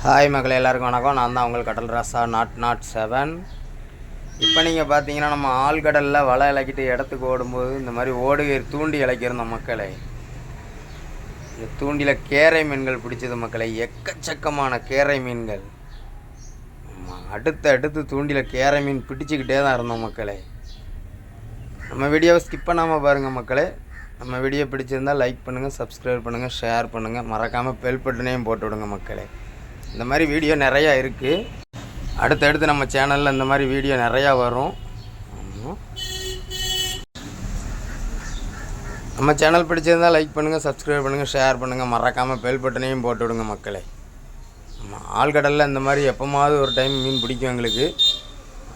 Hi மக்களே, எல்லாருக்கும் வணக்கம். நான் தான் உங்கள் கடல் ராசா நாட் 7. இப்போ நீங்கள் பார்த்தீங்கன்னா நம்ம ஆழ்கடலில் வலை இலக்கிட்டு இடத்துக்கு ஓடும்போது இந்த மாதிரி ஓடுகை தூண்டி இழைக்கிறோம் மக்களே. இந்த தூண்டியில் கேரை மீன்கள் பிடிச்சது மக்களே, எக்கச்சக்கமான கேரை மீன்கள். அடுத்து தூண்டியில் கேரை மீன் பிடிச்சிக்கிட்டே தான் இருந்தோம் மக்களே. நம்ம வீடியோவை ஸ்கிப் பண்ணாமல் பாருங்கள் மக்களே. நம்ம வீடியோ பிடிச்சிருந்தால் லைக் பண்ணுங்கள், சப்ஸ்கிரைப் பண்ணுங்கள், ஷேர் பண்ணுங்கள், மறக்காமல் பெல் பட்டனையும் போட்டு விடுங்க மக்களே. இந்த மாதிரி வீடியோ நிறையா இருக்குது. அடுத்தடுத்து நம்ம சேனலில் இந்த மாதிரி வீடியோ நிறையா வரும். நம்ம சேனல் பிடிச்சிருந்தால் லைக் பண்ணுங்கள், சப்ஸ்கிரைப் பண்ணுங்கள், ஷேர் பண்ணுங்கள், மறக்காமல் பெல் பட்டனையும் போட்டு விடுங்க மக்களே. ஆமாம், ஆழ்கடலில் இந்த மாதிரி எப்போமாவது ஒரு டைம் மீன் பிடிக்கும் எங்களுக்கு.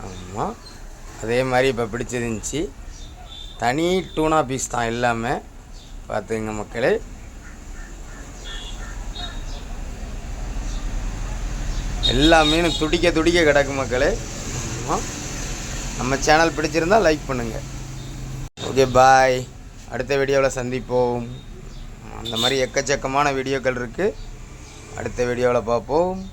ஆமாம், அதே மாதிரி இப்போ பிடிச்சிருந்துச்சி. தனி டூனா பீஸ் தான் எல்லாமே. பார்த்துங்க மக்களே. எல்லா மீனும் துடிக்க கிடக்கும் மக்களே. நம்ம சேனல் பிடிச்சிருந்தால் லைக் பண்ணுங்கள். ஓகே, பாய். அடுத்த வீடியோவில் சந்திப்போம். அந்த மாதிரி எக்கச்சக்கமான வீடியோக்கள் இருக்குது. அடுத்த வீடியோவில் பார்ப்போம்.